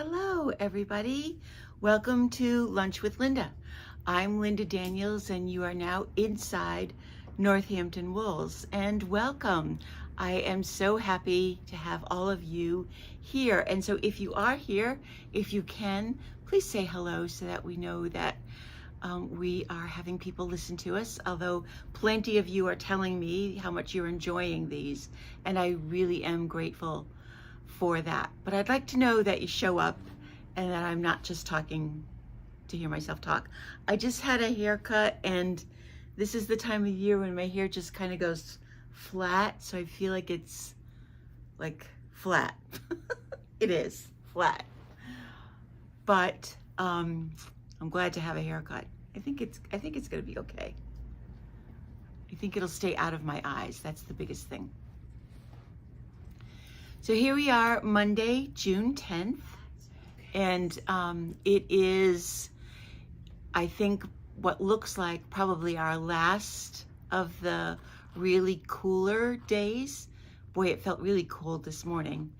Hello, everybody. Welcome to Lunch with Linda. I'm Linda Daniels, and you are now inside Northampton Wools. And welcome. I am so happy to have all of you here. And so if you are here, if you can, please say hello so that we know that we are having people listen to us, although plenty of you are telling me how much you're enjoying these, and I really am grateful for that. But I'd like to know that you show up and that I'm not just talking to hear myself talk. I just had a haircut, and this is the time of year when my hair just kind of goes flat, so I feel like it's like flat. It is flat, but I'm glad to have a haircut. I think it's gonna be okay. I think it'll stay out of my eyes. That's the biggest thing. So here we are, Monday, June 10th, and it is, I think, what looks like probably our last of the really cooler days. Boy, it felt really cold this morning,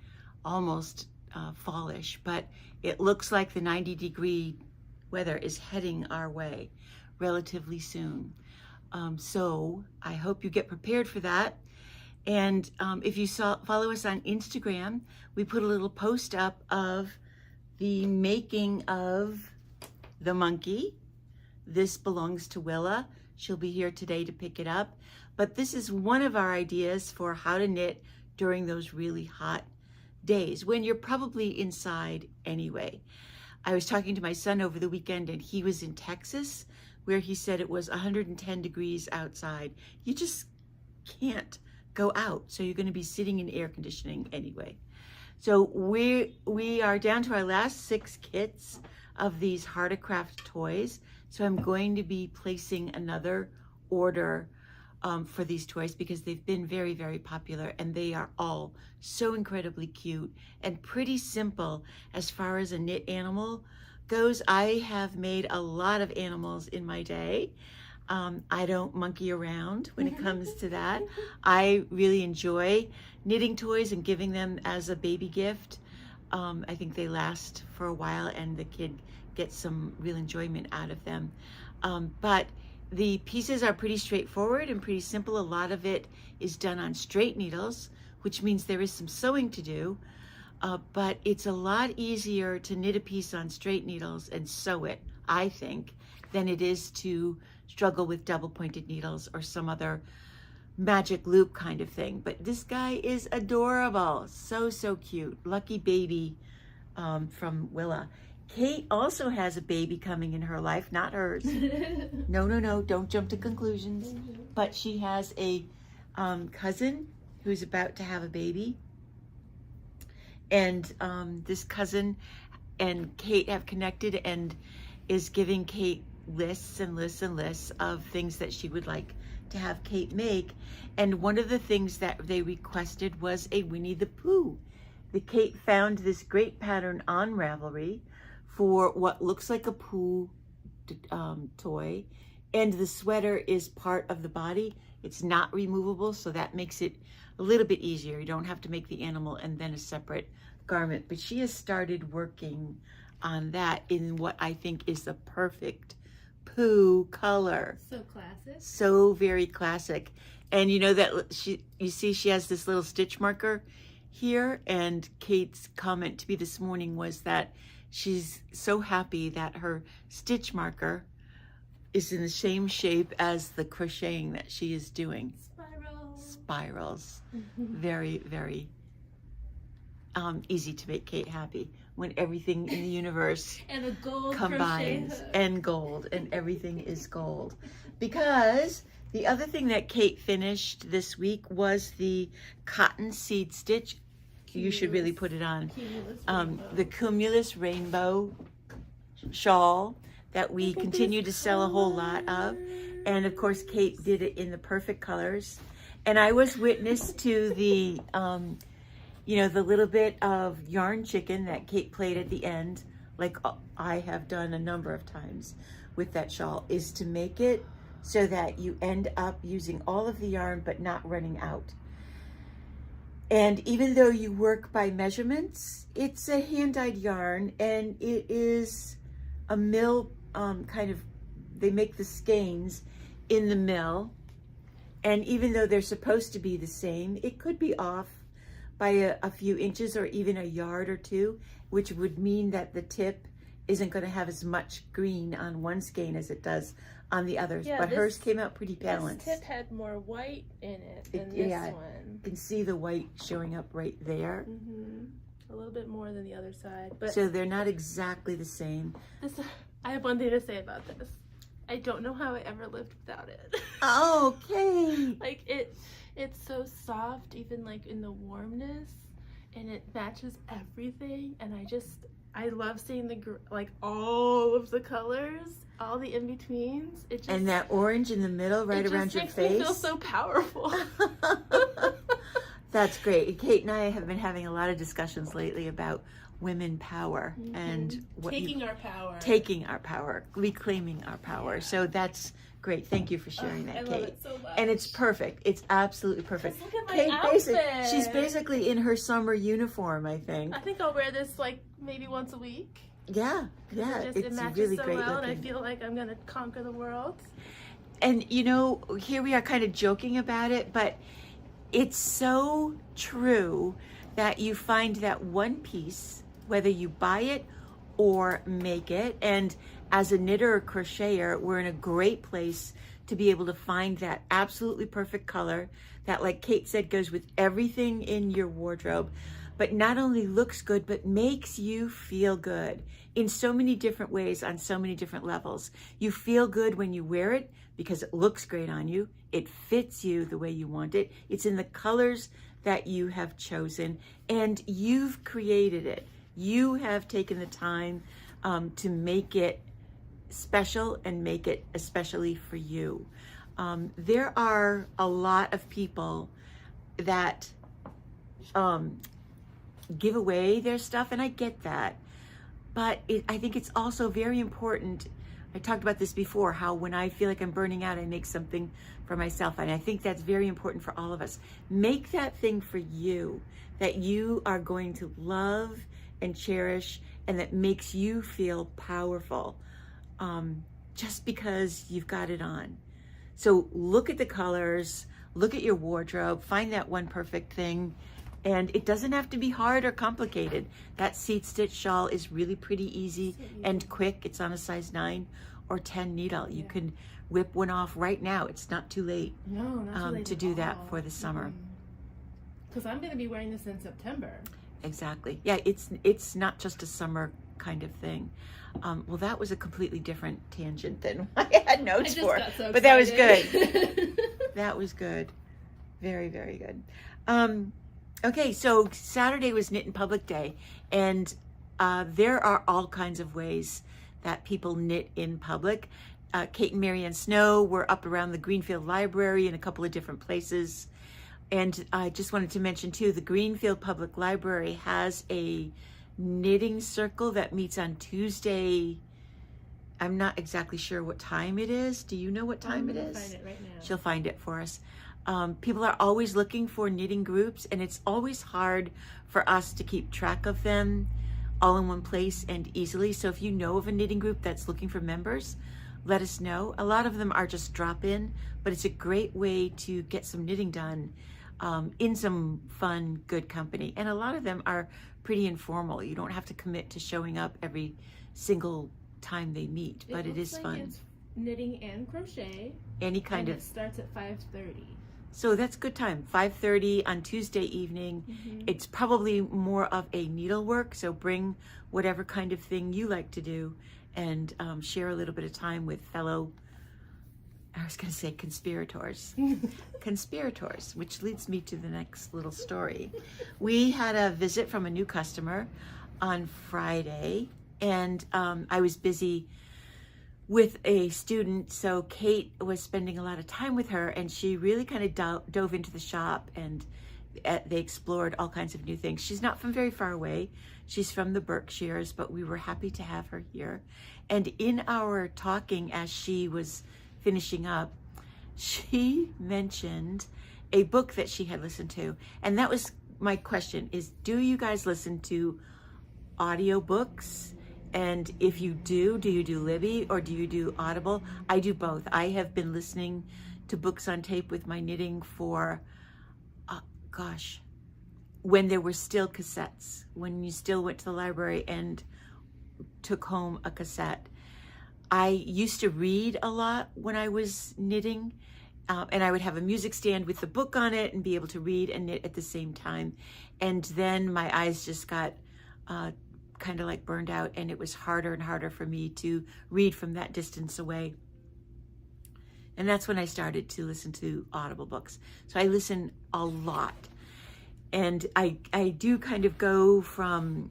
almost fallish, but it looks like the 90-degree weather is heading our way relatively soon. So I hope you get prepared for that. And if you follow us on Instagram, we put a little post up of the making of the monkey. This belongs to Willa. She'll be here today to pick it up. But this is one of our ideas for how to knit during those really hot days when you're probably inside anyway. I was talking to my son over the weekend, and he was in Texas, where he said it was 110 degrees outside. You just can't go out, so you're going to be sitting in air conditioning anyway. So we are down to our last 6 kits of these Heart-a-Craft toys. So I'm going to be placing another order for these toys because they've been very, very popular, and they are all so incredibly cute and pretty simple as far as a knit animal goes. I have made a lot of animals in my day. I don't monkey around when it comes to that. I really enjoy knitting toys and giving them as a baby gift. I think they last for a while, and the kid gets some real enjoyment out of them. But the pieces are pretty straightforward and pretty simple. A lot of it is done on straight needles, which means there is some sewing to do, but it's a lot easier to knit a piece on straight needles and sew it, I think, than it is to struggle with double pointed needles or some other magic loop kind of thing. But this guy is adorable. So, so cute. Lucky baby from Willa. Kate also has a baby coming in her life, not hers. No, don't jump to conclusions. But she has a cousin who's about to have a baby. And this cousin and Kate have connected and is giving Kate lists and lists and lists of things that she would like to have Kate make. And one of the things that they requested was a Winnie the Pooh. The Kate found this great pattern on Ravelry for what looks like a Pooh toy, and the sweater is part of the body. It's not removable, so that makes it a little bit easier. You don't have to make the animal and then a separate garment. But she has started working on that in what I think is the perfect Pooh color. So classic. So very classic. And you know that you see she has this little stitch marker here, and Kate's comment to me this morning was that she's so happy that her stitch marker is in the same shape as the crocheting that she is doing. Spirals. Very, very easy to make Kate happy when everything in the universe and a gold combines, and gold, and everything is gold. Because the other thing that Kate finished this week was the cotton seed stitch. You should really put it on. The Cumulus Rainbow shawl that we continue to sell a whole lot of. And of course, Kate did it in the perfect colors. And I was witness to the, the little bit of yarn chicken that Kate played at the end, like I have done a number of times with that shawl, is to make it so that you end up using all of the yarn but not running out. And even though you work by measurements, it's a hand-dyed yarn, and it is a mill they make the skeins in the mill. And even though they're supposed to be the same, it could be off by a few inches or even a yard or two, which would mean that the tip isn't going to have as much green on one skein as it does on the others. Yeah, but hers came out pretty balanced. This tip had more white in it than this one. You can see the white showing up right there. A little bit more than the other side. But so they're not exactly the same. I have one thing to say about this. I don't know how I ever lived without it. Okay. Like it's so soft, even like in the warmness, and it matches everything. And I love seeing like all of the colors, all the in betweens. And that orange in the middle, right around your face. It just makes me feel so powerful. That's great. Kate and I have been having a lot of discussions lately about women power and taking our power, reclaiming our power. So that's great. Thank you for sharing that, Kate. I love it so much. And it's perfect. It's absolutely perfect. Just look at my outfit. She's basically in her summer uniform, I think. I think I'll wear this like maybe once a week. Yeah. It matches really so great well, looking. and I feel like I'm gonna conquer the world. And you know, here we are kind of joking about it, but it's so true that you find that one piece, whether you buy it or make it, and as a knitter or crocheter, we're in a great place to be able to find that absolutely perfect color that, like Kate said, goes with everything in your wardrobe, but not only looks good, but makes you feel good in so many different ways on so many different levels. You feel good when you wear it because it looks great on you. It fits you the way you want it. It's in the colors that you have chosen, and you've created it. You have taken the time to make it special and make it especially for you. There are a lot of people that give away their stuff, and I get that. But I think it's also very important. I talked about this before, how when I feel like I'm burning out, I make something for myself. And I think that's very important for all of us. Make that thing for you that you are going to love and cherish, and that makes you feel powerful just because you've got it on. So look at the colors, look at your wardrobe, find that one perfect thing. And it doesn't have to be hard or complicated. That seat stitch shawl is really pretty easy and quick. It's on a size 9 or 10 needle. You can whip one off right now. It's not too late, to do that for the summer. Because I'm going to be wearing this in September. Exactly. Yeah, it's not just a summer kind of thing. Well, that was a completely different tangent than I had notes for. But that was good. That was good. Very, very good. Okay, so Saturday was Knit in Public Day, and there are all kinds of ways that people knit in public. Kate and Marianne Snow were up around the Greenfield Library in a couple of different places. And I just wanted to mention too, the Greenfield Public Library has a knitting circle that meets on Tuesday. I'm not exactly sure what time it is. Do you know what time it is? Find it right now. She'll find it for us. People are always looking for knitting groups, and it's always hard for us to keep track of them all in one place and easily. So if you know of a knitting group that's looking for members, let us know. A lot of them are just drop-in, but it's a great way to get some knitting done in some fun, good company. And a lot of them are pretty informal. You don't have to commit to showing up every single time they meet, but it is fun. It's knitting and crochet. Any kind of. It starts at 5:30. So that's good time, 5:30 on Tuesday evening. It's probably more of a needlework, so bring whatever kind of thing you like to do and share a little bit of time with fellow, I was going to say conspirators. Conspirators, which leads me to the next little story. We had a visit from a new customer on Friday, and I was busy with a student, so Kate was spending a lot of time with her, and she really kind of dove into the shop, and they explored all kinds of new things. She's not from very far away. She's from the Berkshires, but we were happy to have her here. And in our talking as she was finishing up, she mentioned a book that she had listened to, and that was my question is, do you guys listen to audiobooks? And if you do you do Libby or do you do Audible? I do both. I have been listening to books on tape with my knitting for, when there were still cassettes, when you still went to the library and took home a cassette. I used to read a lot when I was knitting, and I would have a music stand with the book on it and be able to read and knit at the same time. And then my eyes just got kind of like burned out, and it was harder and harder for me to read from that distance away. And that's when I started to listen to Audible books. So I listen a lot. And I do kind of go from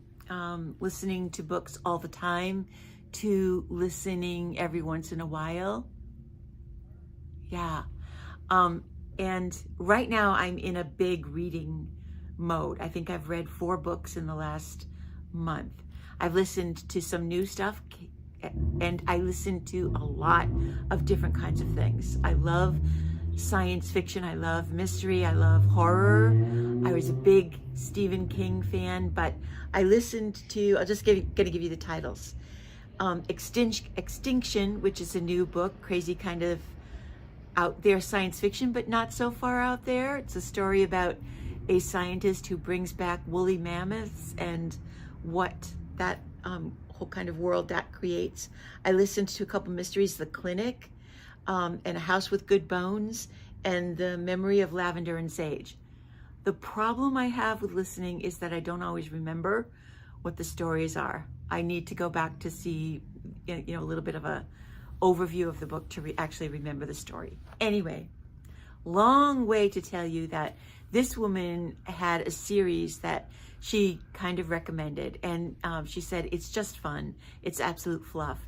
listening to books all the time to listening every once in a while. Yeah. And right now I'm in a big reading mode. I think I've read 4 books in the last month. I've listened to some new stuff, and I listen to a lot of different kinds of things. I love science fiction, I love mystery, I love horror. I was a big Stephen King fan, but I listened to, I'll just gonna give you the titles. Extinction, which is a new book, crazy kind of out there science fiction, but not so far out there. It's a story about a scientist who brings back woolly mammoths and what that whole kind of world that creates. I listened to a couple mysteries, The Clinic, and A House with Good Bones, and The Memory of Lavender and Sage. The problem I have with listening is that I don't always remember what the stories are. I need to go back to see, a little bit of a overview of the book to actually remember the story. Anyway, long way to tell you that this woman had a series that she kind of recommended, and she said it's just fun. It's absolute fluff.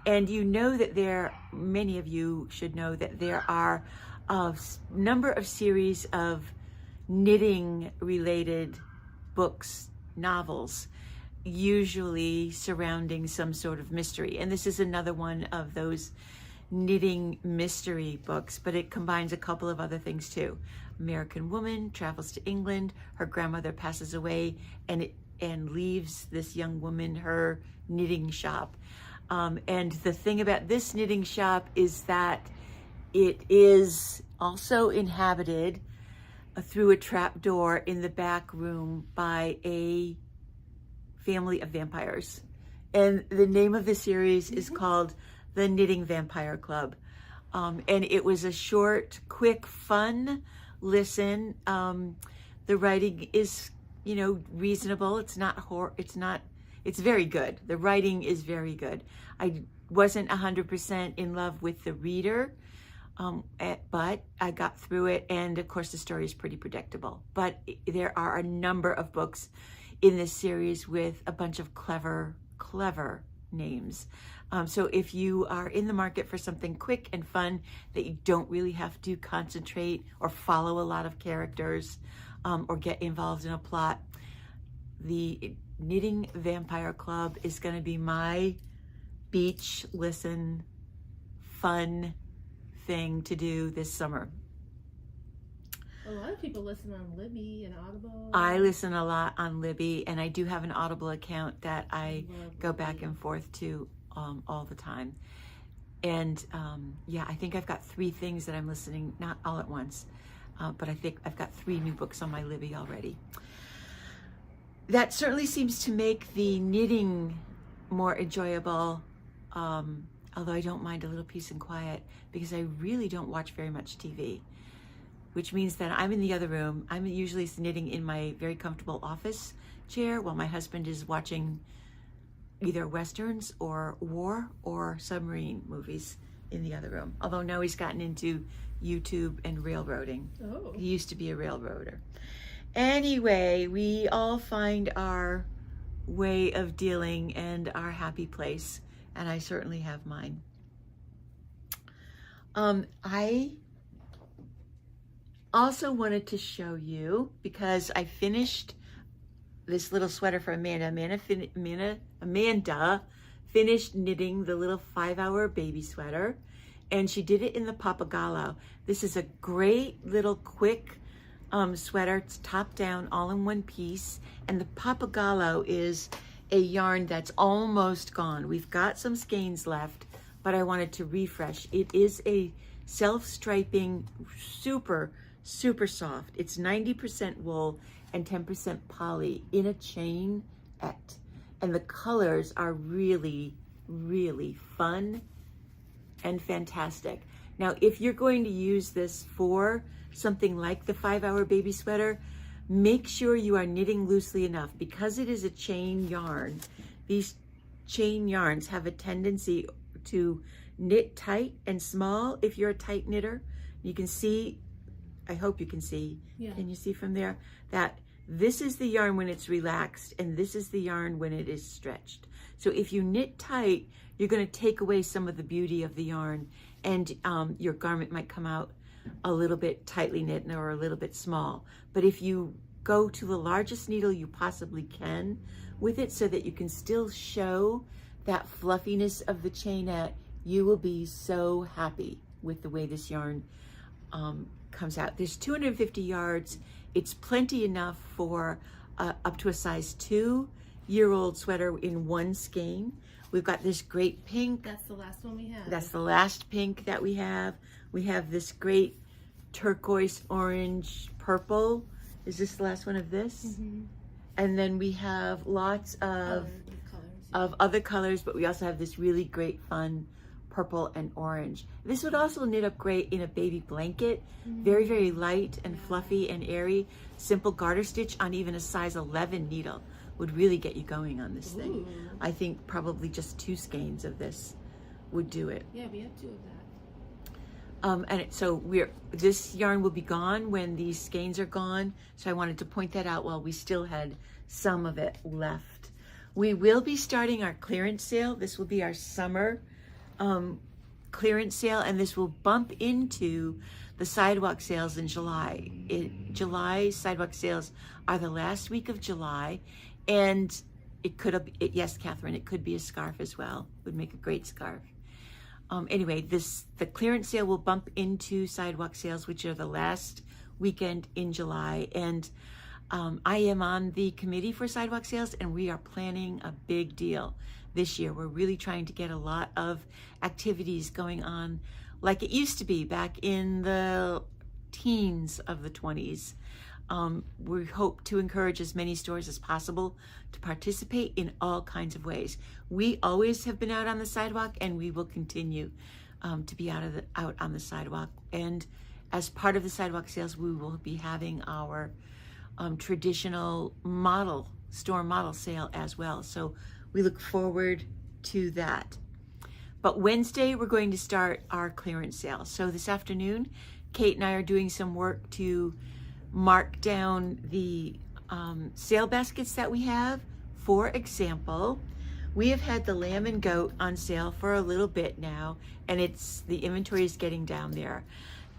And that many of you should know that there are a number of series of knitting related books, novels, usually surrounding some sort of mystery. And this is another one of those knitting mystery books, but it combines a couple of other things too. American woman travels to England, her grandmother passes away, and leaves this young woman her knitting shop. And the thing about this knitting shop is that it is also inhabited through a trap door in the back room by a family of vampires. And the name of the series is called The Knitting Vampire Club. And it was a short, quick, fun listen. The writing is, reasonable. It's very good. The writing is very good. I wasn't 100% in love with the reader, but I got through it. And of course, the story is pretty predictable. But there are a number of books in this series with a bunch of clever names. So if you are in the market for something quick and fun that you don't really have to concentrate or follow a lot of characters or get involved in a plot, the Knitting Vampire Club is going to be my beach listen fun thing to do this summer. A lot of people listen on Libby and Audible. I listen a lot on Libby, and I do have an Audible account that I go back and forth to all the time. And I think I've got 3 things that I'm listening, not all at once, but I think I've got 3 new books on my Libby already. That certainly seems to make the knitting more enjoyable, although I don't mind a little peace and quiet because I really don't watch very much TV, which means that I'm in the other room. I'm usually knitting in my very comfortable office chair while my husband is watching either Westerns or war or submarine movies in the other room. Although now he's gotten into YouTube and railroading. Oh. He used to be a railroader. Anyway, we all find our way of dealing and our happy place, and I certainly have mine. I also wanted to show you, because I finished this little sweater for Amanda. Amanda finished knitting the little 5-hour baby sweater, and she did it in the Papagallo. This is a great little quick sweater. It's top down, all in one piece. And the Pappagallo is a yarn that's almost gone. We've got some skeins left, but I wanted to refresh. It is a self-striping, super, super soft. It's 90% wool and 10% poly in a chainette. And the colors are really, really fun and fantastic. Now, if you're going to use this for something like the 5-hour baby sweater, make sure you are knitting loosely enough. Because it is a chain yarn, these chain yarns have a tendency to knit tight and small if you're a tight knitter. You can see, I hope you can see, can you see from there, that this is the yarn when it's relaxed and this is the yarn when it is stretched. So if you knit tight, you're going to take away some of the beauty of the yarn, and your garment might come out a little bit tightly knit or a little bit small. But if you go to the largest needle you possibly can with it so that you can still show that fluffiness of the chainette, you will be so happy with the way this yarn comes out. There's 250 yards. It's plenty enough for up to a size 2-year-old sweater in one skein. We've got this great pink. That's the last one we have. That's the last pink that we have. We have this great turquoise, orange, purple. Is this the last one of this? Mm-hmm. And then we have lots of other colors, but we also have this really great fun purple and orange. This would also knit up great in a baby blanket. Very, very light and fluffy and airy. Simple garter stitch on even a size 11 needle would really get you going on this thing. Ooh. I think probably just 2 skeins of this would do it. Yeah, we have 2 of that. So this yarn will be gone when these skeins are gone. So I wanted to point that out while we still had some of it left. We will be starting our clearance sale. This will be our summer clearance sale, and this will bump into the sidewalk sales in July. July sidewalk sales are the last week of July, and yes, Catherine, it could be a scarf as well. It would make a great scarf. Anyway, the clearance sale will bump into sidewalk sales, which are the last weekend in July. And I am on the committee for sidewalk sales, and we are planning a big deal this year. We're really trying to get a lot of activities going on like it used to be back in the teens of the 20s. We hope to encourage as many stores as possible to participate in all kinds of ways. We always have been out on the sidewalk, and we will continue to be out on the sidewalk. And as part of the sidewalk sales, we will be having our traditional store model sale as well. So we look forward to that. But Wednesday, we're going to start our clearance sale. So this afternoon, Kate and I are doing some work to mark down the sale baskets that we have. For example, we have had the lamb and goat on sale for a little bit now, and the inventory is getting down there.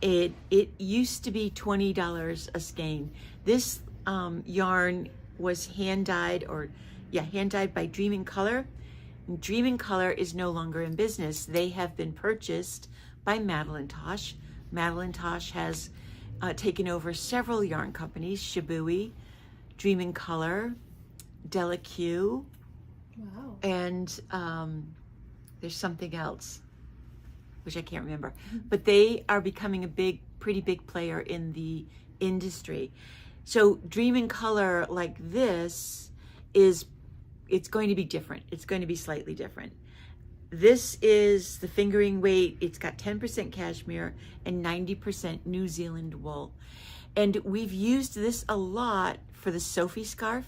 It used to be $20 a skein. This yarn was hand-dyed by Dream Color. Dream Color is no longer in business. They have been purchased by Madeline Tosh. Madeline Tosh has taken over several yarn companies: Shibui, Dream Color, Delaque, wow, and there's something else which I can't remember. But they are becoming a pretty big player in the industry. So Dream Color like this it's going to be different. It's going to be slightly different. This is the fingering weight. It's got 10% cashmere and 90% New Zealand wool. And we've used this a lot for the Sophie scarf.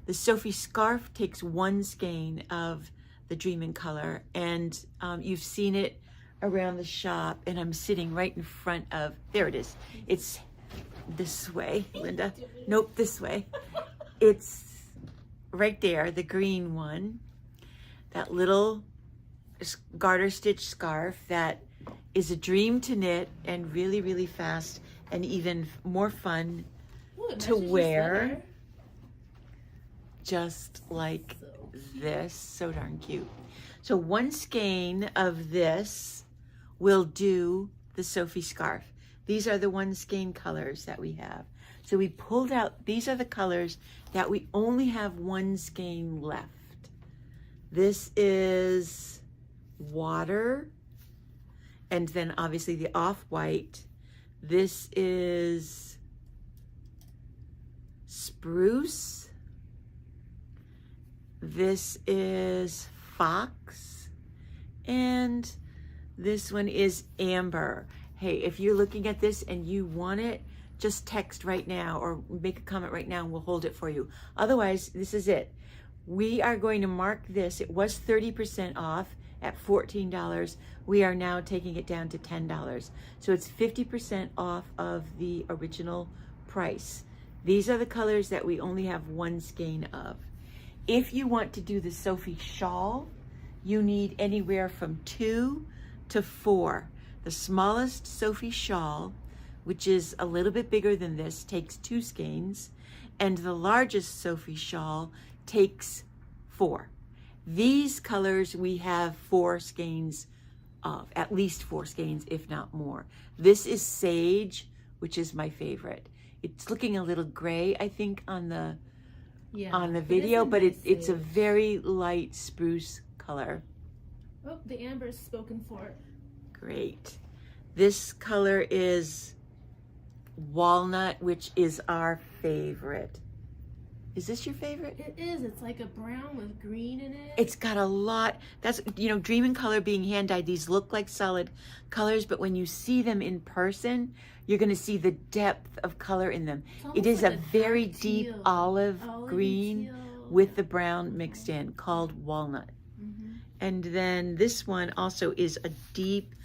The Sophie scarf takes 1 skein of the Dream Color, and you've seen it around the shop, and I'm sitting right in front of, there it is. It's this way, Linda. Nope, this way. It's right there, the green one, that little garter stitch scarf that is a dream to knit and really, really fast and even more fun to wear. Just like this, so darn cute. So 1 skein of this will do the Sophie scarf. These are the one skein colors that we have. So we pulled out, these are the colors that we only have one skein left. This is water, and then obviously the off-white. This is spruce. This is fox. And this one is amber. Hey, if you're looking at this and you want it, just text right now or make a comment right now and we'll hold it for you. Otherwise, this is it. We are going to mark this. It was 30% off at $14. We are now taking it down to $10. So it's 50% off of the original price. These are the colors that we only have one skein of. If you want to do the Sophie shawl, you need anywhere from 2 to 4. The smallest Sophie shawl, which is a little bit bigger than this, takes 2 skeins, and the largest Sophie shawl takes 4. These colors we have 4 skeins of, at least 4 skeins, if not more. This is sage, which is my favorite. It's looking a little gray, I think, on the video, but it's a very light spruce color. Oh, the amber is spoken for. Great. This color is walnut, which is our favorite. Is this your favorite? It is. It's like a brown with green in it. It's got a lot. That's, you know, Dream in Color being hand dyed, these look like solid colors, but when you see them in person, you're going to see the depth of color in them. It is like a very deep olive green teal with the brown mixed in, called walnut. And then this one also is a deep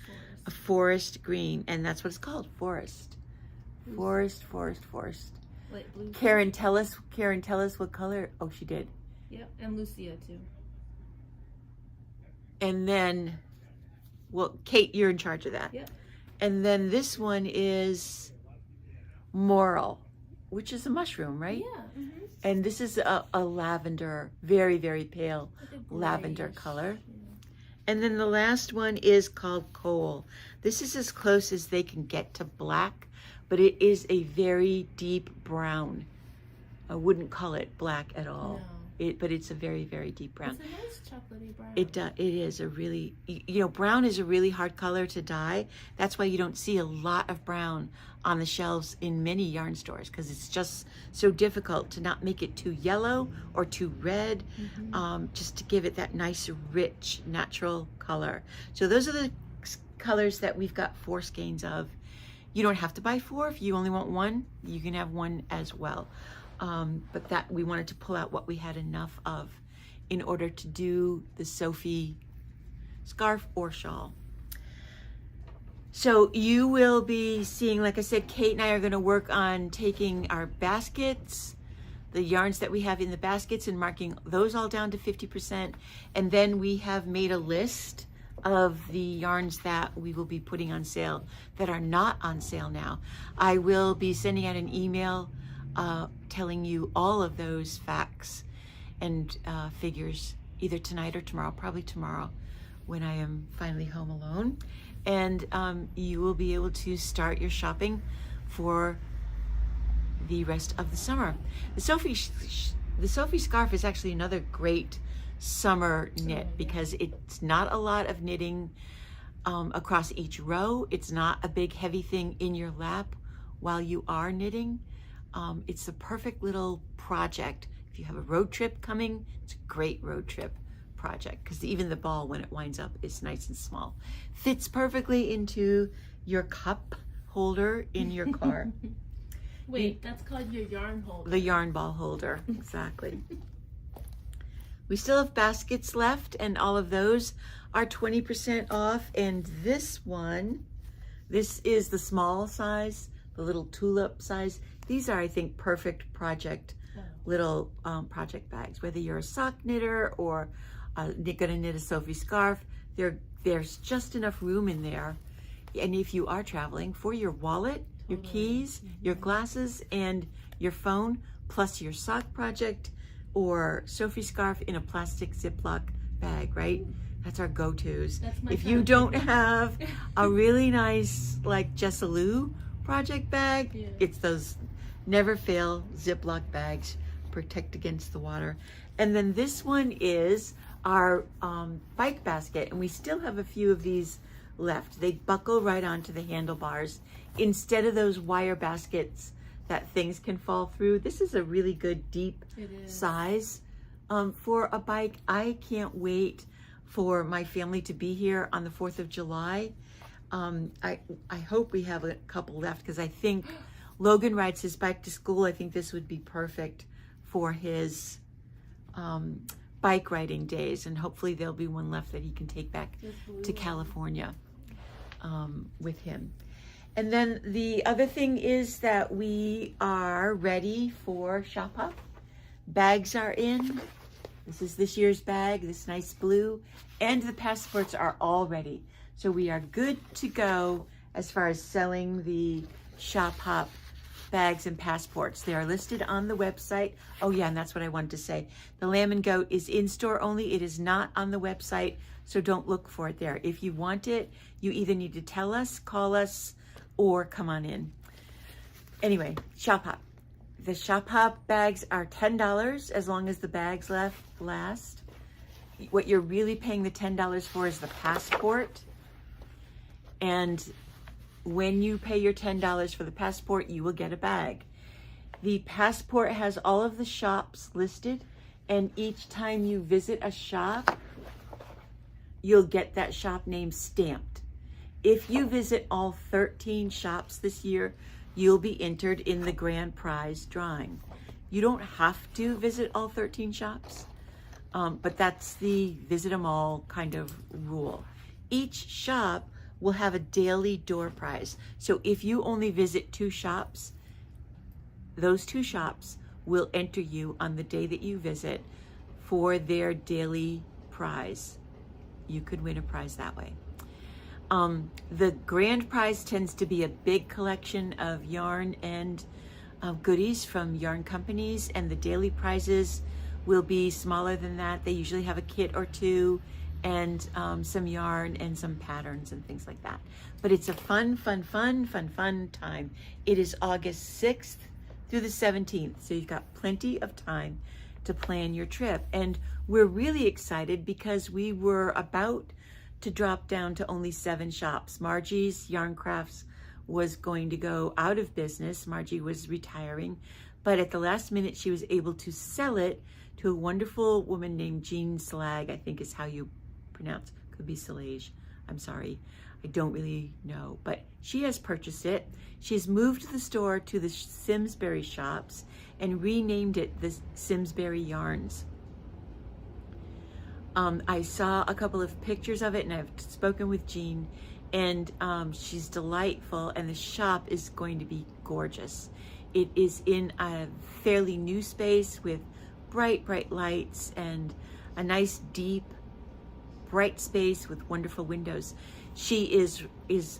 forest green, and that's what it's called, forest. Forest. Light blue. Karen, tell us what color. Oh, she did. Yep, and Lucia too. And then, well, Kate, you're in charge of that. Yep. And then this one is morel, which is a mushroom, right? Yeah. And this is a lavender, very, very pale Like lavender color. Yeah. And then the last one is called coal. This is as close as they can get to black, but it is a very deep brown. I wouldn't call it black at all. No. But it's a very, very deep brown. It's a nice chocolatey brown. It is a really, you know, brown is a really hard color to dye. That's why you don't see a lot of brown on the shelves in many yarn stores, because it's just so difficult to not make it too yellow or too red, just to give it that nice, rich, natural color. So those are the colors that we've got 4 skeins of. You don't have to buy 4. If you only want 1, you can have 1 as well. But that we wanted to pull out what we had enough of in order to do the Sophie scarf or shawl. So you will be seeing, like I said, Kate and I are going to work on taking our baskets, the yarns that we have in the baskets, and marking those all down to 50%. And then we have made a list of the yarns that we will be putting on sale that are not on sale now. I will be sending out an email telling you all of those facts and figures either tonight or tomorrow, probably tomorrow when I am finally home alone. And you will be able to start your shopping for the rest of the summer. The Sophie scarf is actually another great summer knit because it's not a lot of knitting across each row. It's not a big heavy thing in your lap while you are knitting. It's the perfect little project. If you have a road trip coming, it's a great road trip project because even the ball, when it winds up, is nice and small. Fits perfectly into your cup holder in your car. Wait, that's called your yarn holder. The yarn ball holder, exactly. We still have baskets left, and all of those are 20% off. And this one, this is the small size, the little tulip size. These are, I think, perfect project, little project bags. Whether you're a sock knitter or gonna knit a Sophie scarf, there's just enough room in there. And if you are traveling, for your wallet, your keys, your glasses, and your phone, plus your sock project or Sophie scarf in a plastic Ziploc bag, right? That's our go-tos. If you don't have a really nice, like Jessalou project bag, Yeah. it's those never fail Ziploc bags, protect against the water. And then this one is our bike basket, and we still have a few of these left. They buckle right onto the handlebars instead of those wire baskets that things can fall through. This is a really good deep size for a bike. I can't wait for my family to be here on the 4th of July. I hope we have a couple left, because I think Logan rides his bike to school. I think this would be perfect for his bike riding days, and hopefully there'll be one left that he can take back to California with him. And then the other thing is that we are ready for Shop Hop. Bags are in. This is this year's bag, this nice blue, and the passports are all ready. So we are good to go as far as selling the Shop Hop bags and passports. They are listed on the website. Oh yeah, and that's what I wanted to say. The Lamb and Goat is in store only. It is not on the website, so don't look for it there. If you want it, you either need to tell us, call us, or come on in. Anyway, Shop Hop. The Shop Hop bags are $10 as long as the bags last. What you're really paying the $10 for is the passport. And when you pay your $10 for the passport, you will get a bag. The passport has all of the shops listed, and each time you visit a shop, you'll get that shop name stamped. If you visit all 13 shops this year, you'll be entered in the grand prize drawing. You don't have to visit all 13 shops, but that's the visit them all kind of rule. Each shop will have a daily door prize. So if you only visit 2 shops, those 2 shops will enter you on the day that you visit for their daily prize. You could win a prize that way. The grand prize tends to be a big collection of yarn and goodies from yarn companies, and the daily prizes will be smaller than that. They usually have a kit or 2 and some yarn and some patterns and things like that. But it's a fun time. It is August 6th through the 17th, so you've got plenty of time to plan your trip. And we're really excited because we were about to drop down to only 7 shops. Margie's Yarn Crafts was going to go out of business. Margie was retiring, but at the last minute she was able to sell it to a wonderful woman named Jean Slag, I think is how you pronounce, could be Salage, I'm sorry, I don't really know, but she has purchased it. She's moved the store to the Simsbury shops and renamed it the Simsbury Yarns. I saw a couple of pictures of it, and I've spoken with Jean, and she's delightful, and the shop is going to be gorgeous. It is in a fairly new space with bright lights and a nice deep bright space with wonderful windows. She is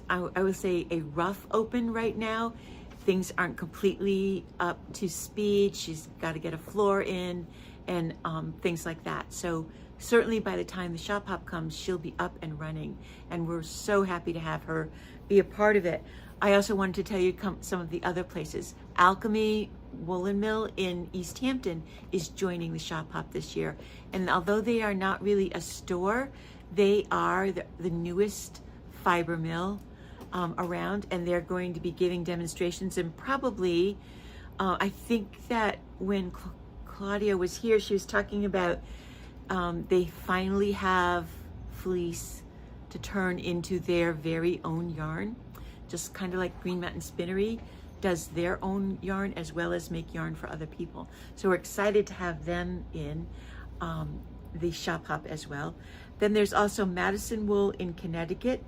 I would say a rough open right now. Things aren't completely up to speed. She's got to get a floor in and things like that. So certainly by the time the Shop Hop comes, she'll be up and running, and we're so happy to have her be a part of it. I also wanted to tell you some of the other places. Alchemy Woolen Mill in East Hampton is joining the Shop Hop this year, and although they are not really a store, they are the newest fiber mill around, and they're going to be giving demonstrations, and probably I think that when Claudia was here, she was talking about they finally have fleece to turn into their very own yarn, just kind of like Green Mountain Spinnery does their own yarn as well as make yarn for other people. So we're excited to have them in the Shop Hop as well. Then there's also Madison Wool in Connecticut,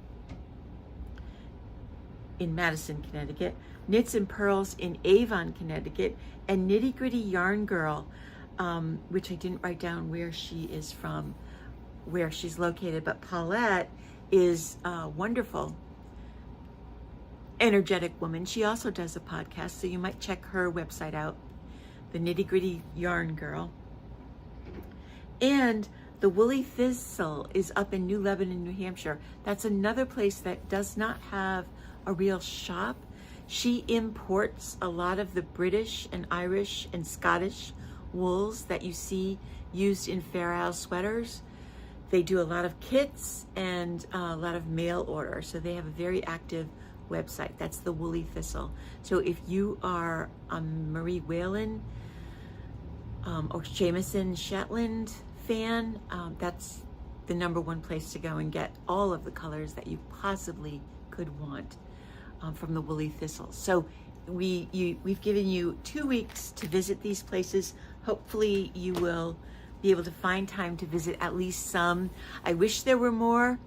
Knits and Pearls in Avon, Connecticut, and Nitty Gritty Yarn Girl, which I didn't write down where she is from, where she's located, but Paulette is a wonderful, energetic woman. She also does a podcast, so you might check her website out, the Nitty Gritty Yarn Girl. And the Woolly Thistle is up in New Lebanon, New Hampshire. That's another place that does not have a real shop. She imports a lot of the British and Irish and Scottish wools that you see used in Fair Isle sweaters. They do a lot of kits and a lot of mail order. So they have a very active website. That's the Woolly Thistle. So if you are a Marie Whalen or Jameson Shetland fan, that's the #1 place to go and get all of the colors that you possibly could want from the Woolly Thistle. So we've given you 2 weeks to visit these places. Hopefully you will be able to find time to visit at least some. I wish there were more.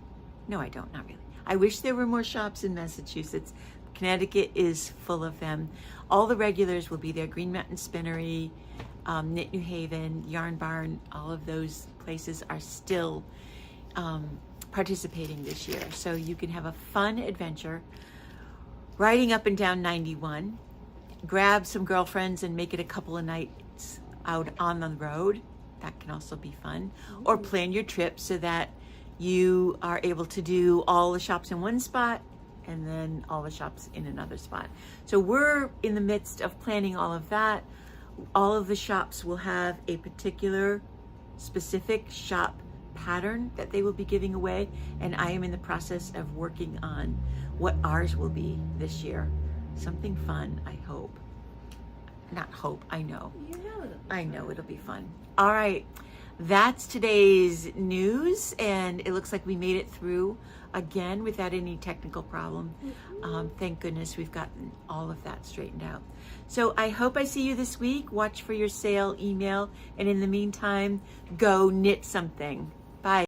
No, I don't, not really. I wish there were more shops in Massachusetts. Connecticut is full of them. All the regulars will be there. Green Mountain Spinnery, Knit New Haven, Yarn Barn, all of those places are still participating this year. So you can have a fun adventure riding up and down 91. Grab some girlfriends and make it a couple of nights out on the road. That can also be fun. Or plan your trip so that you are able to do all the shops in one spot and then all the shops in another spot. So we're in the midst of planning all of that. All of the shops will have a particular specific shop pattern that they will be giving away, and I am in the process of working on what ours will be this year. Something fun, I hope. Not hope, I know. You know it'll be I know fun. it'll be fun. All right, that's today's news, and it looks like we made it through again without any technical problem. Thank goodness we've gotten all of that straightened out. So I hope I see you this week. Watch for your sale email, and in the meantime, go knit something.